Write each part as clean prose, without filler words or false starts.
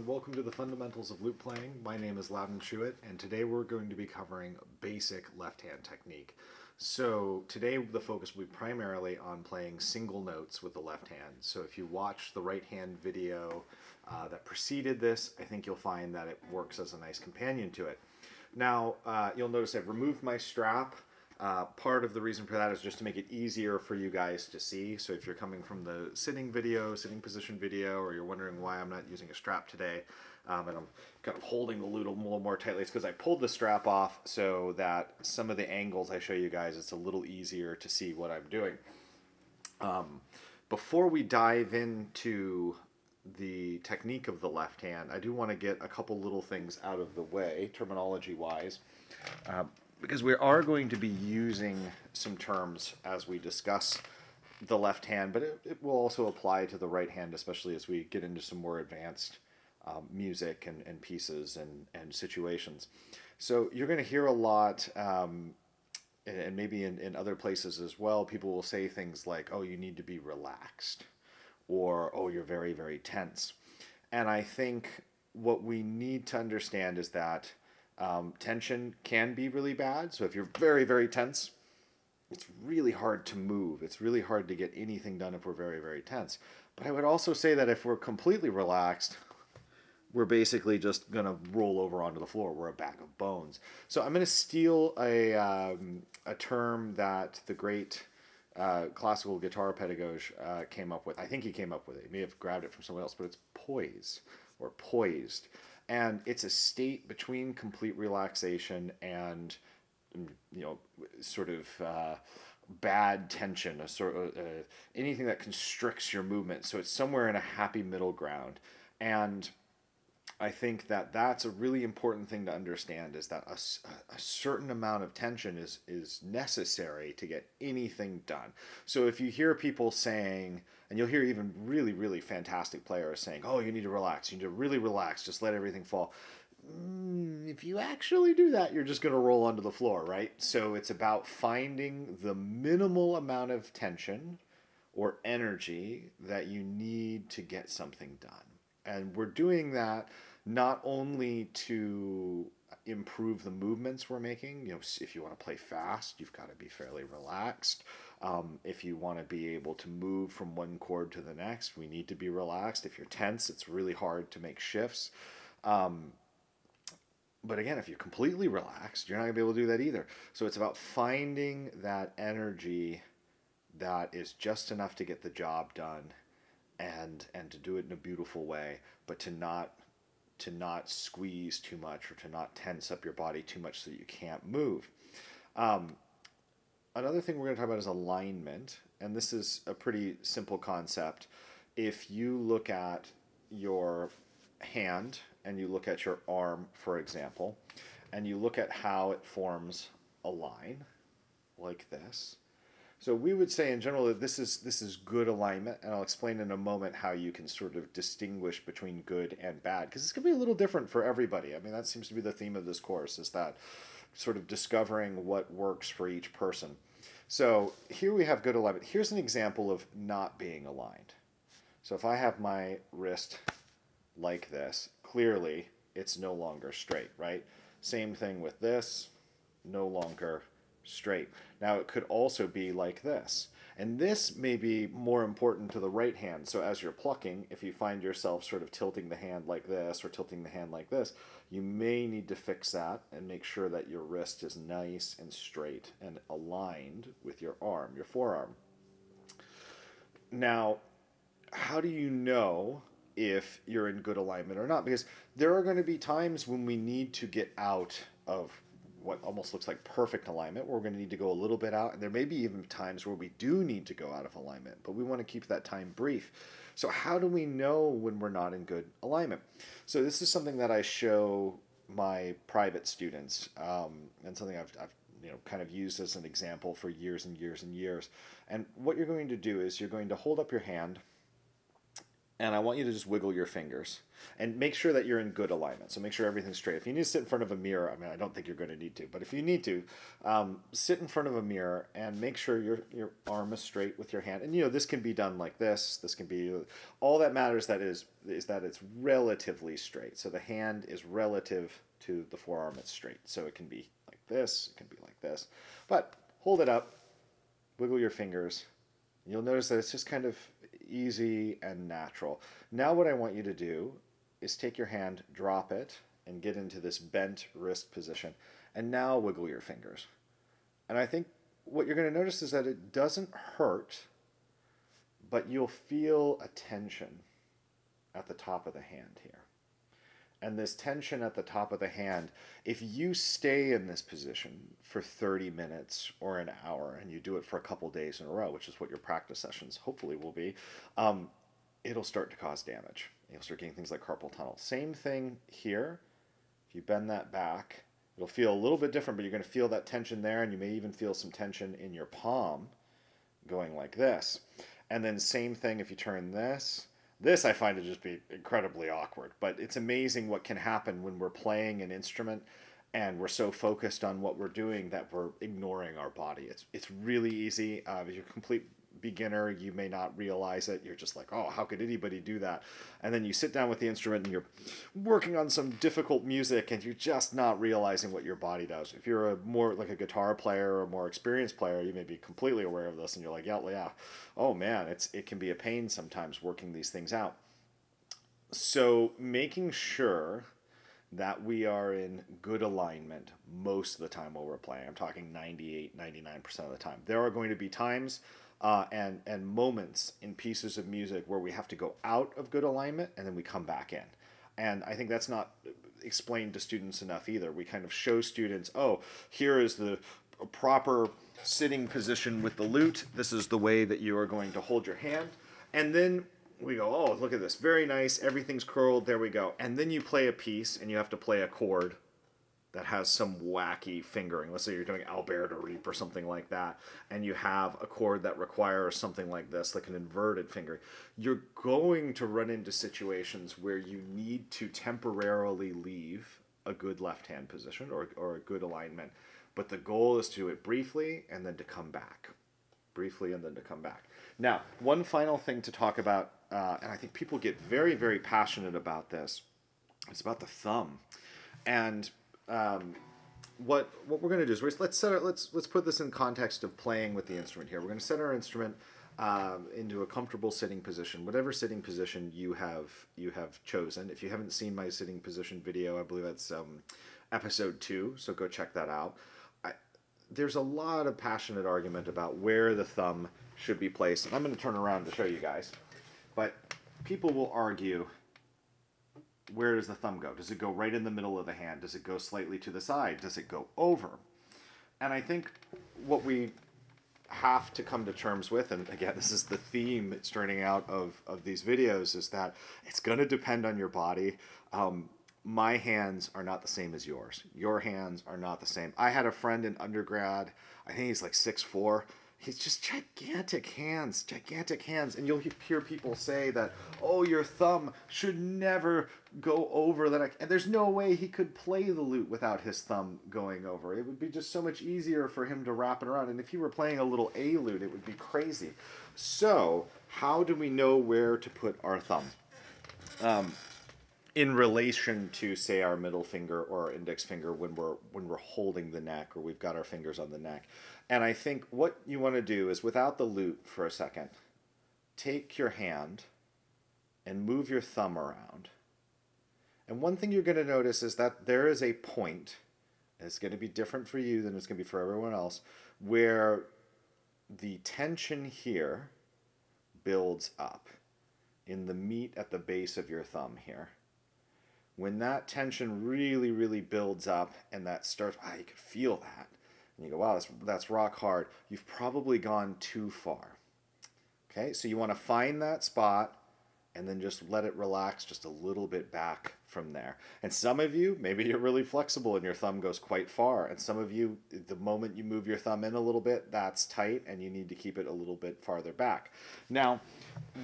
and welcome to the Fundamentals of Lute Playing. My name is Laudon Schuett, and today we're going to be covering basic left-hand technique. So today the focus will be primarily on playing single notes with the left hand. So if you watch the right-hand video that preceded this, I think you'll find that it works as a nice companion to it. Now, you'll notice I've removed my strap. Part of the reason for that is just to make it easier for you guys to see. So if you're coming from the sitting position video, or you're wondering why I'm not using a strap today, and I'm kind of holding the lute a little more tightly, it's because I pulled the strap off so that some of the angles I show you guys, it's a little easier to see what I'm doing. Before we dive into the technique of the left hand, I do want to get a couple little things out of the way, terminology-wise. Because we are going to be using some terms as we discuss the left hand, but it will also apply to the right hand, especially as we get into some more advanced music and pieces and situations. So you're going to hear a lot, and maybe in other places as well, people will say things like, oh, you need to be relaxed, or, oh, you're very, very tense. And I think what we need to understand is that tension can be really bad. So if you're very, very tense, it's really hard to move. It's really hard to get anything done if we're very, very tense. But I would also say that if we're completely relaxed, we're basically just going to roll over onto the floor. We're a bag of bones. So I'm going to steal a term that the great classical guitar pedagogue came up with. I think he came up with it. He may have grabbed it from someone else, but it's poise or poised. And it's a state between complete relaxation and, sort of bad tension, a sort of anything that constricts your movement. So it's somewhere in a happy middle ground. And I think that that's a really important thing to understand, is that a certain amount of tension is necessary to get anything done. So if you hear people saying, and you'll hear even really, really fantastic players saying, oh, you need to relax, you need to really relax, just let everything fall. If you actually do that, you're just going to roll onto the floor, right? So it's about finding the minimal amount of tension or energy that you need to get something done. And we're doing that not only to improve the movements we're making. If you want to play fast, you've got to be fairly relaxed. If you want to be able to move from one chord to the next, we need to be relaxed. If you're tense, it's really hard to make shifts. But again, if you're completely relaxed, you're not going to be able to do that either. So it's about finding that energy that is just enough to get the job done, and to do it in a beautiful way, but to not squeeze too much, or to not tense up your body too much so that you can't move. Another thing we're going to talk about is alignment, and this is a pretty simple concept. If you look at your hand and you look at your arm, for example, and you look at how it forms a line like this. So we would say in general that this is good alignment, and I'll explain in a moment how you can sort of distinguish between good and bad, because it's going to be a little different for everybody. I mean, that seems to be the theme of this course, is that sort of discovering what works for each person. So here we have good alignment. Here's an example of not being aligned. So if I have my wrist like this, clearly it's no longer straight, right? Same thing with this, no longer straight. Now it could also be like this, and this may be more important to the right hand. So as you're plucking, if you find yourself sort of tilting the hand like this or tilting the hand like this, you may need to fix that and make sure that your wrist is nice and straight and aligned with your arm, your forearm. Now, how do you know if you're in good alignment or not? Because there are going to be times when we need to get out of what almost looks like perfect alignment, where we're going to need to go a little bit out, and there may be even times where we do need to go out of alignment, but we want to keep that time brief. So how do we know when we're not in good alignment? So this is something that I show my private students, and something I've kind of used as an example for years and years and years. And what you're going to do is you're going to hold up your hand, And I want you to just wiggle your fingers and make sure that you're in good alignment. So make sure everything's straight. If you need to sit in front of a mirror, I mean, I don't think you're going to need to, but if you need to, sit in front of a mirror and make sure your arm is straight with your hand. And this can be done like this. This can be, all that matters that is that it's relatively straight. So the hand is relative to the forearm. It's straight. So it can be like this. It can be like this. But hold it up, wiggle your fingers. You'll notice that it's just kind of easy and natural. Now what I want you to do is take your hand, drop it, and get into this bent wrist position. And now wiggle your fingers. And I think what you're going to notice is that it doesn't hurt, but you'll feel a tension at the top of the hand here. And this tension at the top of the hand, if you stay in this position for 30 minutes or an hour, and you do it for a couple days in a row, which is what your practice sessions hopefully will be, it'll start to cause damage. You'll start getting things like carpal tunnel. Same thing here. If you bend that back, it'll feel a little bit different, but you're going to feel that tension there, and you may even feel some tension in your palm going like this. And then same thing if you turn this. This I find to just be incredibly awkward, but it's amazing what can happen when we're playing an instrument and we're so focused on what we're doing that we're ignoring our body. It's really easy. If you're a complete beginner, you may not realize it. You're just like, oh, how could anybody do that? And then you sit down with the instrument and you're working on some difficult music and you're just not realizing what your body does. If you're more like a guitar player or a more experienced player, you may be completely aware of this and you're like, yeah, oh man, it can be a pain sometimes working these things out. So making sure that we are in good alignment most of the time while we're playing. I'm talking 98, 99% of the time. There are going to be times and moments in pieces of music where we have to go out of good alignment and then we come back in. And I think that's not explained to students enough either. We kind of show students, oh, here is the proper sitting position with the lute. This is the way that you are going to hold your hand. And then we go, oh, look at this. Very nice. Everything's curled. There we go. And then you play a piece and you have to play a chord that has some wacky fingering. Let's say you're doing Albert or Reap or something like that, and you have a chord that requires something like this, like an inverted fingering. You're going to run into situations where you need to temporarily leave a good left hand position or a good alignment. But the goal is to do it briefly and then to come back. Briefly and then to come back. Now, one final thing to talk about, and I think people get very, very passionate about this, it's about the thumb. And what we're going to do is let's put this in context of playing with the instrument here. We're going to set our instrument into a comfortable sitting position, whatever sitting position you have chosen. If you haven't seen my sitting position video, I believe that's episode 2, so go check that out. There's a lot of passionate argument about where the thumb should be placed, and I'm going to turn around to show you guys. But people will argue, where does the thumb go? Does it go right in the middle of the hand? Does it go slightly to the side? Does it go over? And I think what we have to come to terms with, and again, this is the theme it's turning out of these videos, is that it's going to depend on your body. My hands are not the same as yours. Your hands are not the same. I had a friend in undergrad, I think he's like 6'4". He's just gigantic hands. And you'll hear people say that, oh, your thumb should never go over the neck. And there's no way he could play the lute without his thumb going over. It would be just so much easier for him to wrap it around. And if he were playing a little A lute, it would be crazy. So how do we know where to put our thumb? In relation to, say, our middle finger or our index finger when we're holding the neck or we've got our fingers on the neck. And I think what you want to do is, without the lute for a second, take your hand and move your thumb around. And one thing you're going to notice is that there is a point, and it's going to be different for you than it's going to be for everyone else, where the tension here builds up in the meat at the base of your thumb here. When that tension really, really builds up and that starts, wow, you can feel that. And you go, wow, that's rock hard. You've probably gone too far. Okay, so you want to find that spot and then just let it relax just a little bit back from there. And some of you, maybe you're really flexible and your thumb goes quite far. And some of you, the moment you move your thumb in a little bit, that's tight and you need to keep it a little bit farther back. Now,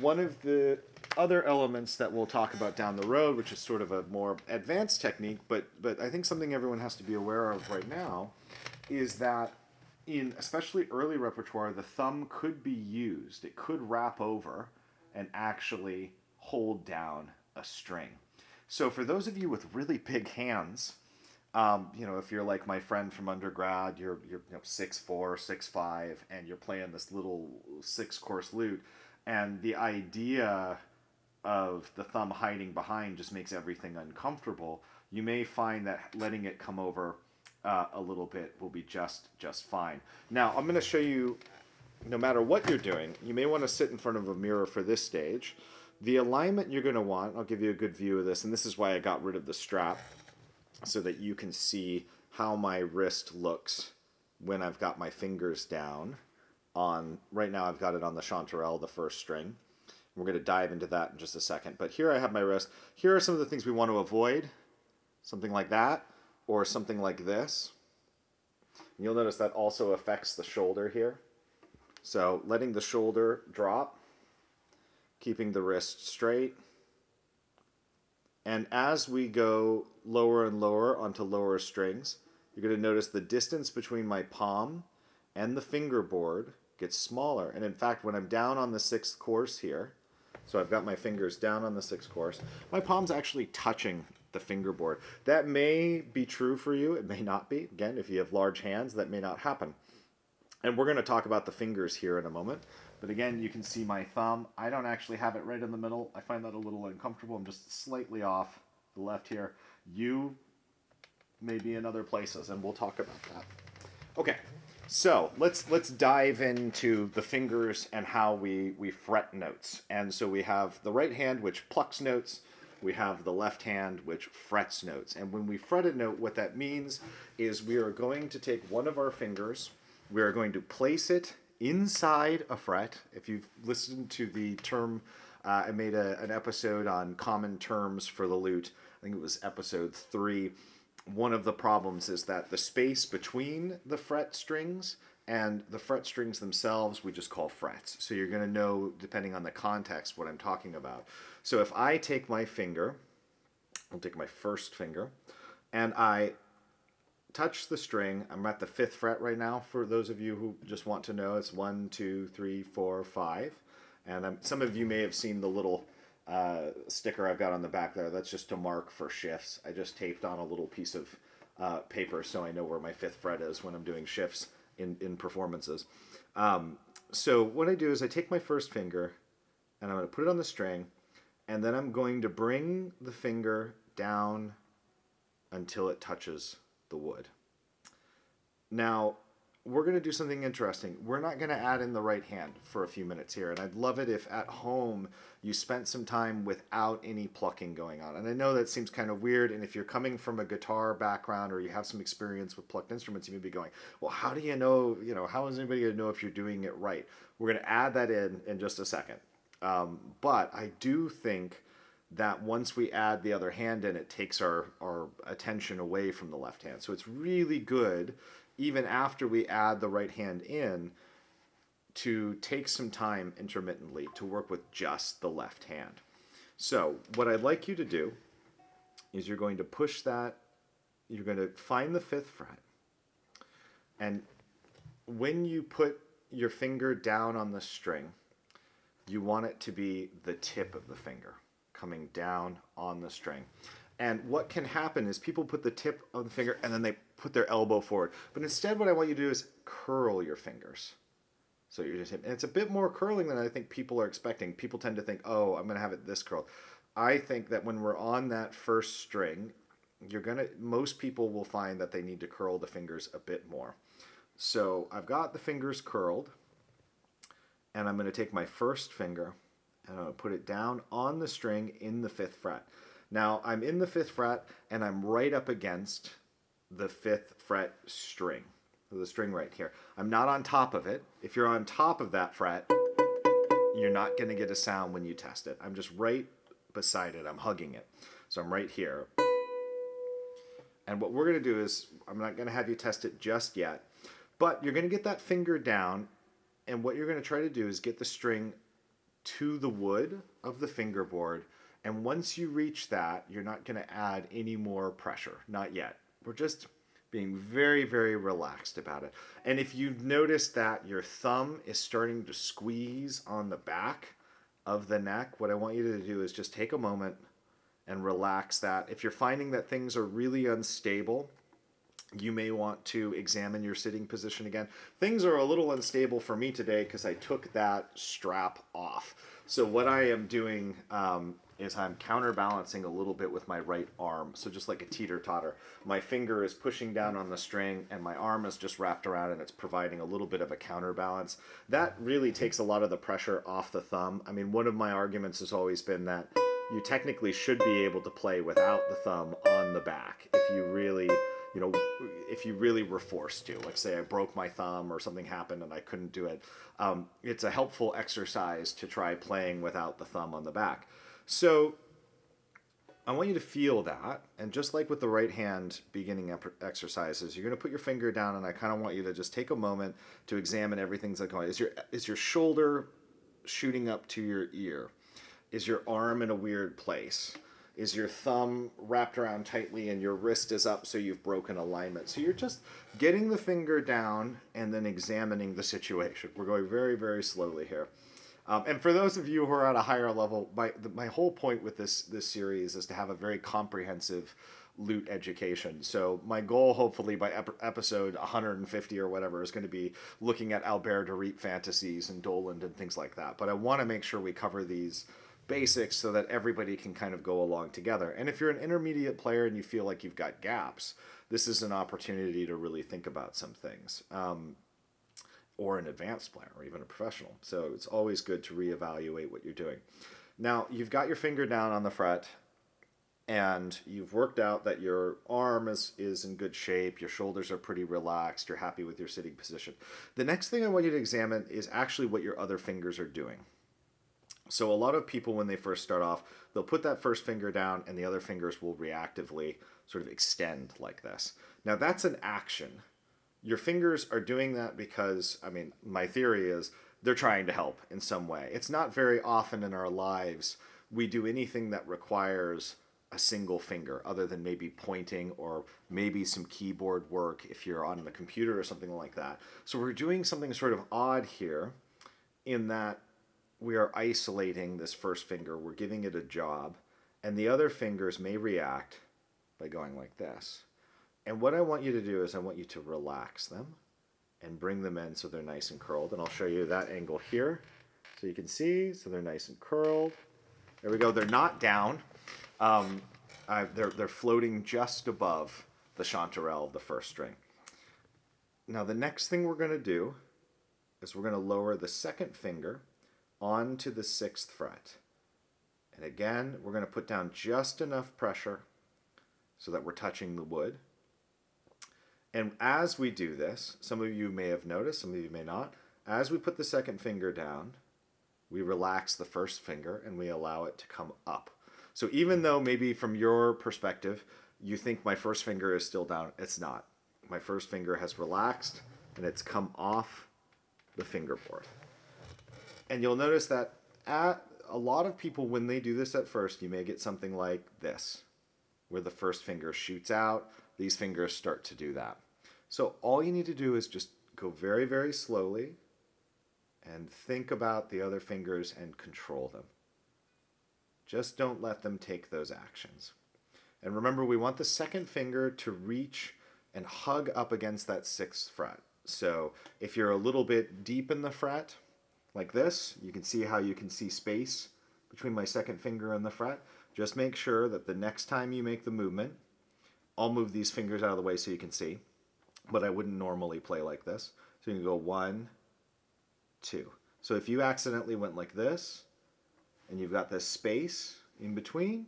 one of the other elements that we'll talk about down the road, which is sort of a more advanced technique, but I think something everyone has to be aware of right now, is that in especially early repertoire, the thumb could be used. It could wrap over and actually hold down a string. So for those of you with really big hands, if you're like my friend from undergrad, you're 6'4", 6'5", and you're playing this little 6-course lute, and the idea of the thumb hiding behind just makes everything uncomfortable, you may find that letting it come over a little bit will be just fine. Now, I'm going to show you, no matter what you're doing, you may want to sit in front of a mirror for this stage. The alignment you're going to want, I'll give you a good view of this, and this is why I got rid of the strap, so that you can see how my wrist looks when I've got my fingers down on, right now I've got it on the chanterelle, the first string. We're going to dive into that in just a second. But here I have my wrist. Here are some of the things we want to avoid. Something like that, or something like this. And you'll notice that also affects the shoulder here. So letting the shoulder drop, keeping the wrist straight. And as we go lower and lower onto lower strings, you're going to notice the distance between my palm and the fingerboard gets smaller. And in fact, when I'm down on the 6th course here, so I've got my fingers down on the 6th course, my palm's actually touching the fingerboard. That may be true for you. It may not be. Again, if you have large hands, that may not happen. And we're going to talk about the fingers here in a moment. But again, you can see my thumb. I don't actually have it right in the middle. I find that a little uncomfortable. I'm just slightly off the left here. You may be in other places, and we'll talk about that. Okay, so let's dive into the fingers and how we fret notes. And so we have the right hand, which plucks notes. We have the left hand, which frets notes. And when we fret a note, what that means is we are going to take one of our fingers, we are going to place it inside a fret. If you've listened to the term, I made an episode on common terms for the lute. I think it was episode 3. One of the problems is that the space between the fret strings and the fret strings themselves, we just call frets. So you're going to know, depending on the context, what I'm talking about. So if I take my finger, I'll take my first finger, and I touch the string. I'm at the 5th fret right now. For those of you who just want to know, it's 1, 2, 3, 4, 5. And some of you may have seen the little sticker I've got on the back there. That's just to mark for shifts. I just taped on a little piece of paper so I know where my 5th fret is when I'm doing shifts in performances. So what I do is I take my first finger and I'm going to put it on the string, and then I'm going to bring the finger down until it touches the wood. Now, we're going to do something interesting. We're not going to add in the right hand for a few minutes here, and I'd love it if at home you spent some time without any plucking going on. And I know that seems kind of weird, and if you're coming from a guitar background or you have some experience with plucked instruments, you may be going, well, how do you know, how is anybody going to know if you're doing it right? We're going to add that in just a second. But I do think that once we add the other hand in, it takes our attention away from the left hand. So it's really good, even after we add the right hand in, to take some time intermittently to work with just the left hand. So what I'd like you to do is you're going to push that, you're going to find the 5th fret, and when you put your finger down on the string, you want it to be the tip of the finger coming down on the string. And what can happen is people put the tip of the finger and then they put their elbow forward. But instead what I want you to do is curl your fingers. So you're just, and it's a bit more curling than I think people are expecting. People tend to think, oh, I'm going to have it this curled. I think that when we're on that first string, most people will find that they need to curl the fingers a bit more. So I've got the fingers curled, and I'm going to take my first finger and I'm going to put it down on the string in the 5th fret. Now, I'm in the 5th fret, and I'm right up against the 5th fret string. So the string right here. I'm not on top of it. If you're on top of that fret, you're not going to get a sound when you test it. I'm just right beside it. I'm hugging it. So I'm right here. And what we're going to do is, I'm not going to have you test it just yet, but you're going to get that finger down, and what you're going to try to do is get the string to the wood of the fingerboard, and once you reach that, you're not going to add any more pressure. Not yet. We're just being very, very relaxed about it. And if you've noticed that your thumb is starting to squeeze on the back of the neck, what I want you to do is just take a moment and relax that. If you're finding that things are really unstable, you may want to examine your sitting position again. Things are a little unstable for me today because I took that strap off. So what I am doing is I'm counterbalancing a little bit with my right arm. So just like a teeter-totter. My finger is pushing down on the string and my arm is just wrapped around, and it's providing a little bit of a counterbalance. That really takes a lot of the pressure off the thumb. I mean, one of my arguments has always been that you technically should be able to play without the thumb on the back if you really, if you really were forced to. Like say I broke my thumb or something happened and I couldn't do it. It's a helpful exercise to try playing without the thumb on the back. So I want you to feel that, and just like with the right hand beginning exercises, you're going to put your finger down, and I kind of want you to just take a moment to examine everything that's going on. Is your shoulder shooting up to your ear? Is your arm in a weird place? Is your thumb wrapped around tightly and your wrist is up so you've broken alignment? So you're just getting the finger down and then examining the situation. We're going very, very slowly here. And for those of you who are at a higher level, my whole point with this series is to have a very comprehensive lute education. So my goal, hopefully by episode 150 or whatever, is going to be looking at Albert de Riet fantasies and Doland and things like that. But I want to make sure we cover these basics so that everybody can kind of go along together. And if you're an intermediate player and you feel like you've got gaps, this is an opportunity to really think about some things. Or an advanced player, or even a professional. So it's always good to reevaluate what you're doing. Now, you've got your finger down on the fret, and you've worked out that your arm is in good shape, your shoulders are pretty relaxed, you're happy with your sitting position. The next thing I want you to examine is actually what your other fingers are doing. So a lot of people, when they first start off, they'll put that first finger down, and the other fingers will reactively sort of extend like this. Now, that's an action. Your fingers are doing that because, I mean, my theory is they're trying to help in some way. It's not very often in our lives we do anything that requires a single finger, other than maybe pointing or maybe some keyboard work if you're on the computer or something like that. So we're doing something sort of odd here in that we are isolating this first finger. We're giving it a job, and the other fingers may react by going like this. And what I want you to do is I want you to relax them and bring them in so they're nice and curled. And I'll show you that angle here so you can see. So they're nice and curled. There we go. They're not down. They're floating just above the chanterelle of the first string. Now the next thing we're going to do is we're going to lower the second finger onto the 6th fret. And again, we're going to put down just enough pressure so that we're touching the wood. And as we do this, some of you may have noticed, some of you may not, as we put the second finger down, we relax the first finger and we allow it to come up. So even though maybe from your perspective, you think my first finger is still down, it's not. My first finger has relaxed and it's come off the fingerboard. And you'll notice that a lot of people, when they do this at first, you may get something like this, where the first finger shoots out. These fingers start to do that. So all you need to do is just go very, very slowly and think about the other fingers and control them. Just don't let them take those actions. And remember, we want the second finger to reach and hug up against that 6th fret. So if you're a little bit deep in the fret, like this, you can see how you can see space between my second finger and the fret. Just make sure that the next time you make the movement, I'll move these fingers out of the way so you can see, but I wouldn't normally play like this. So you can go 1, 2. So if you accidentally went like this, and you've got this space in between,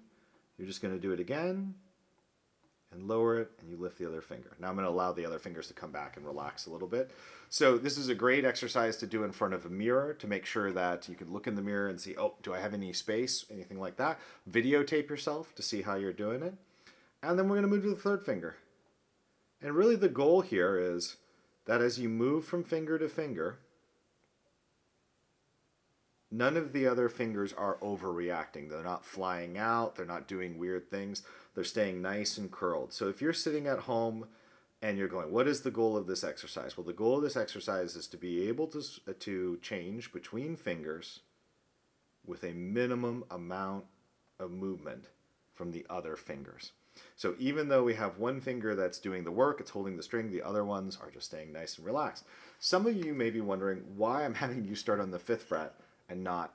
you're just going to do it again, and lower it, and you lift the other finger. Now I'm going to allow the other fingers to come back and relax a little bit. So this is a great exercise to do in front of a mirror to make sure that you can look in the mirror and see, oh, do I have any space, anything like that. Videotape yourself to see how you're doing it. And then we're going to move to the third finger. And really the goal here is that as you move from finger to finger, none of the other fingers are overreacting. They're not flying out. They're not doing weird things. They're staying nice and curled. So if you're sitting at home and you're going, what is the goal of this exercise? Well, the goal of this exercise is to be able to change between fingers with a minimum amount of movement from the other fingers. So even though we have one finger that's doing the work, it's holding the string, the other ones are just staying nice and relaxed. Some of you may be wondering why I'm having you start on the 5th fret and not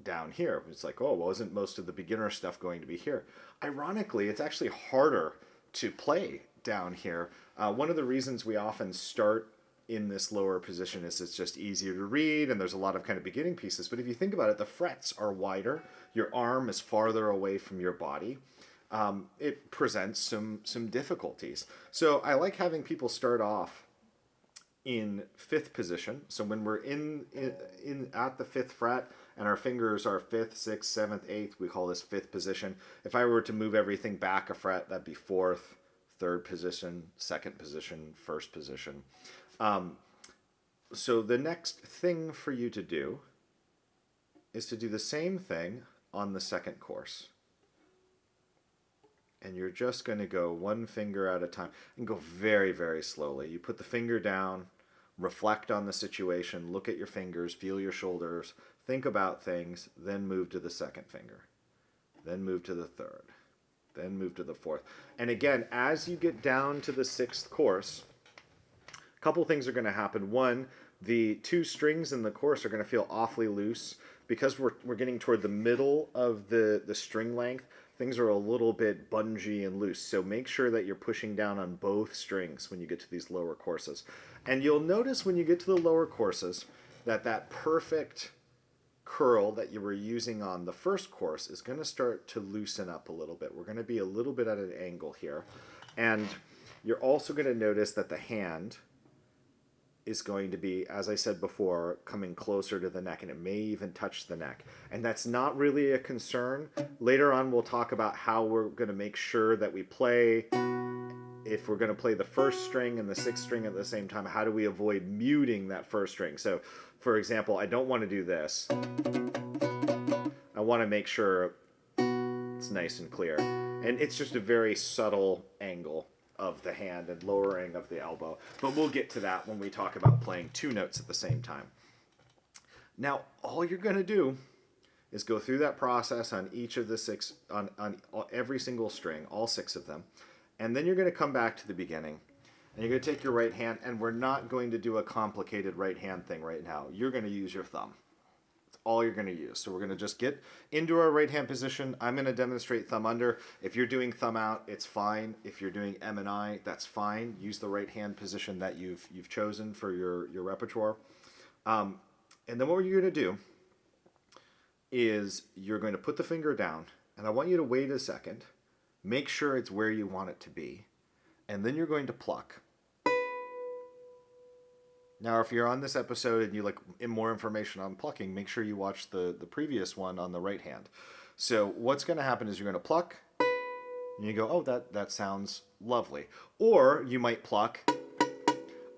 down here. It's like, oh, well, isn't most of the beginner stuff going to be here? Ironically, it's actually harder to play down here. One of the reasons we often start in this lower position is it's just easier to read, and there's a lot of kind of beginning pieces. But if you think about it, the frets are wider. Your arm is farther away from your body. It presents some difficulties. So I like having people start off in 5th position. So when we're in at the 5th fret and our fingers are 5th, 6th, 7th, 8th, we call this 5th position. If I were to move everything back a fret, that'd be 4th, 3rd position, 2nd position, 1st position. So the next thing for you to do is to do the same thing on the 2nd course. And you're just going to go one finger at a time and go very, very slowly. You put the finger down, reflect on the situation, look at your fingers, feel your shoulders, think about things, then move to the 2nd finger. Then move to the 3rd. Then move to the 4th. And again, as you get down to the 6th course, a couple things are going to happen. One, the 2 strings in the course are going to feel awfully loose. Because we're getting toward the middle of the string length, things are a little bit bungee and loose. So make sure that you're pushing down on both strings when you get to these lower courses. And you'll notice when you get to the lower courses that perfect curl that you were using on the 1st course is going to start to loosen up a little bit. We're going to be a little bit at an angle here. And you're also going to notice that the hand is going to be, as I said before, coming closer to the neck, and it may even touch the neck. And that's not really a concern. Later on, we'll talk about how we're going to make sure that we play, if we're going to play the 1st string and the 6th string at the same time, how do we avoid muting that 1st string? So, for example, I don't want to do this. I want to make sure it's nice and clear. And it's just a very subtle angle of the hand and lowering of the elbow. But we'll get to that when we talk about playing 2 notes at the same time. Now, all you're going to do is go through that process on each of the 6, on every single string, all 6 of them. And then you're going to come back to the beginning. And you're going to take your right hand, and we're not going to do a complicated right hand thing right now. You're going to use your thumb. All you're going to use. So we're going to just get into our right hand position. I'm going to demonstrate thumb under. If you're doing thumb out, it's fine. If you're doing M and I, that's fine. Use the right hand position that you've chosen for your repertoire. And then what you're going to do is you're going to put the finger down, and I want you to wait a second. Make sure it's where you want it to be. And then you're going to pluck. Now, if you're on this episode and you like more information on plucking, make sure you watch the previous one on the right hand. So what's going to happen is you're going to pluck, and you go, oh, that sounds lovely. Or you might pluck,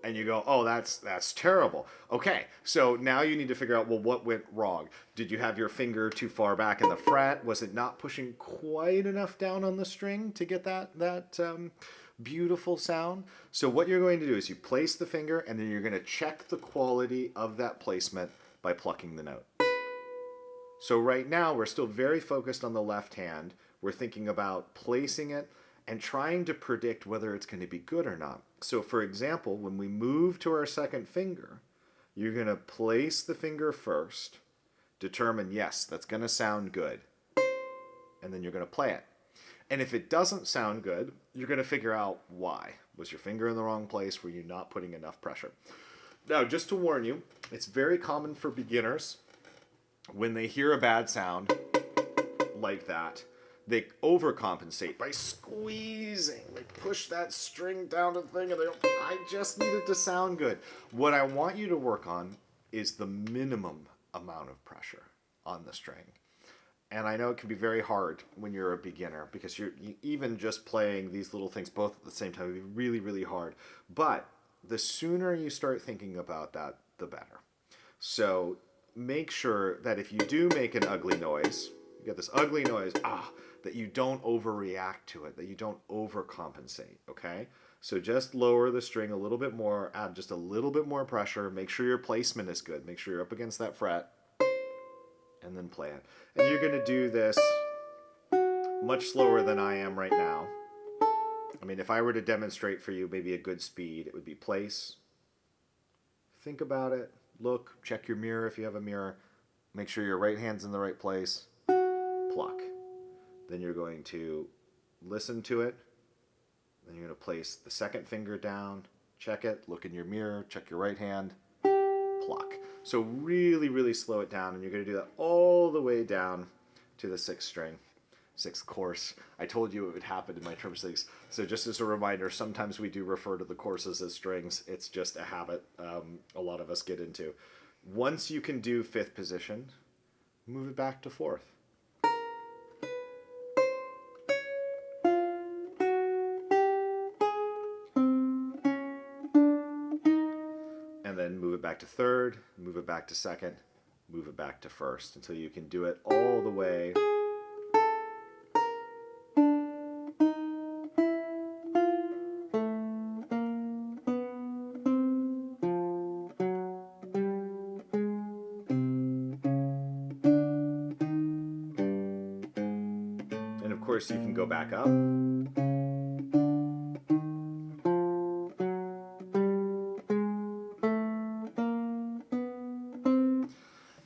and you go, oh, that's terrible. Okay, so now you need to figure out, well, what went wrong? Did you have your finger too far back in the fret? Was it not pushing quite enough down on the string to get that beautiful sound? So what you're going to do is you place the finger, and then you're going to check the quality of that placement by plucking the note. So right now we're still very focused on the left hand. We're thinking about placing it and trying to predict whether it's going to be good or not. So for example, when we move to our 2nd finger, you're going to place the finger first, determine, yes, that's going to sound good, and then you're going to play it. And if it doesn't sound good, you're going to figure out why. Was your finger in the wrong place? Were you not putting enough pressure? Now, just to warn you, it's very common for beginners when they hear a bad sound like that they overcompensate by squeezing. They push that string down to the thing, and they go, I just need it to sound good. What I want you to work on is the minimum amount of pressure on the string. And I know it can be very hard when you're a beginner, because you're even just playing these little things both at the same time would be really, really hard. But the sooner you start thinking about that, the better. So make sure that if you do make an ugly noise, you get this ugly noise, that you don't overreact to it, that you don't overcompensate, okay? So just lower the string a little bit more, add just a little bit more pressure, make sure your placement is good, make sure you're up against that fret, and then play it. And you're going to do this much slower than I am right now. I mean, if I were to demonstrate for you maybe a good speed, it would be place, think about it, look, check your mirror if you have a mirror, make sure your right hand's in the right place, pluck. Then you're going to listen to it, then you're going to place the second finger down, check it, look in your mirror, check your right hand, pluck. So really, really slow it down, and you're going to do that all the way down to the sixth string, sixth course. I told you it would happen in my term six. So just as a reminder, sometimes we do refer to the courses as strings. It's just a habit a lot of us get into. Once you can do fifth position, move it back to fourth. And then move it back to third, move it back to second, move it back to first, until you can do it all the way. And of course you can go back up.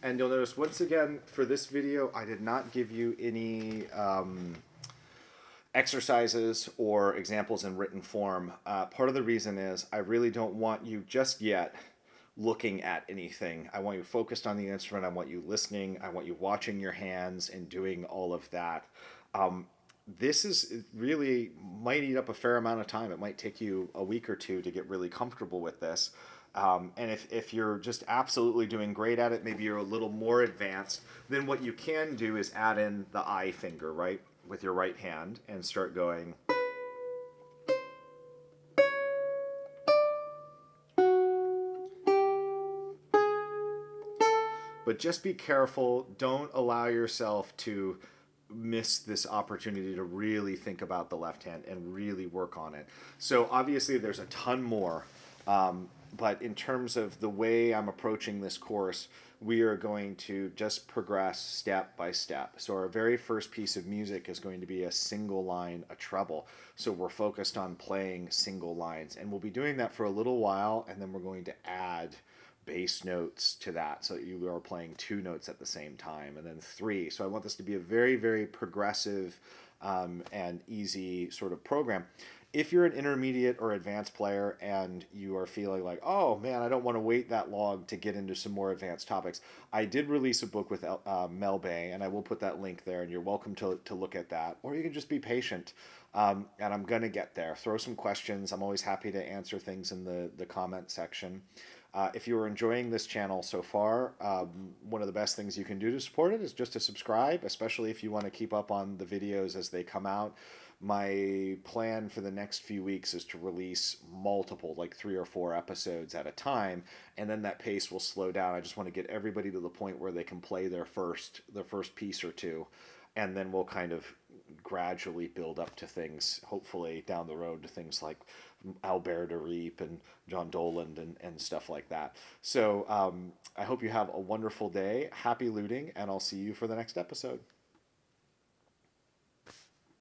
And you'll notice, once again, for this video, I did not give you any exercises or examples in written form. Part of the reason is I really don't want you just yet looking at anything. I want you focused on the instrument. I want you listening. I want you watching your hands and doing all of that. This is really might eat up a fair amount of time. It might take you a week or two to get really comfortable with this. And if you're just absolutely doing great at it, maybe you're a little more advanced, then what you can do is add in the I finger, right, with your right hand, and start going. But just be careful. Don't allow yourself to miss this opportunity to really think about the left hand and really work on it. So obviously there's a ton more. But in terms of the way I'm approaching this course, we are going to just progress step by step. So our very first piece of music is going to be a single line, a treble. So we're focused on playing single lines. And we'll be doing that for a little while, and then we're going to add bass notes to that. So you are playing two notes at the same time, and then three. So I want this to be a very, very progressive and easy sort of program. If you're an intermediate or advanced player and you are feeling like, oh man, I don't want to wait that long to get into some more advanced topics, I did release a book with Mel Bay, and I will put that link there, and you're welcome to look at that. Or you can just be patient, and I'm going to get there. Throw some questions. I'm always happy to answer things in the comment section. If you are enjoying this channel so far, one of the best things you can do to support it is just to subscribe, especially if you want to keep up on the videos as they come out. My plan for the next few weeks is to release multiple, like 3 or 4 episodes at a time, and then that pace will slow down. I just want to get everybody to the point where they can play their first piece or two, and then we'll kind of gradually build up to things, hopefully down the road, to things like Albert de Reep and John Doland and stuff like that. So I hope you have a wonderful day. Happy looting, and I'll see you for the next episode.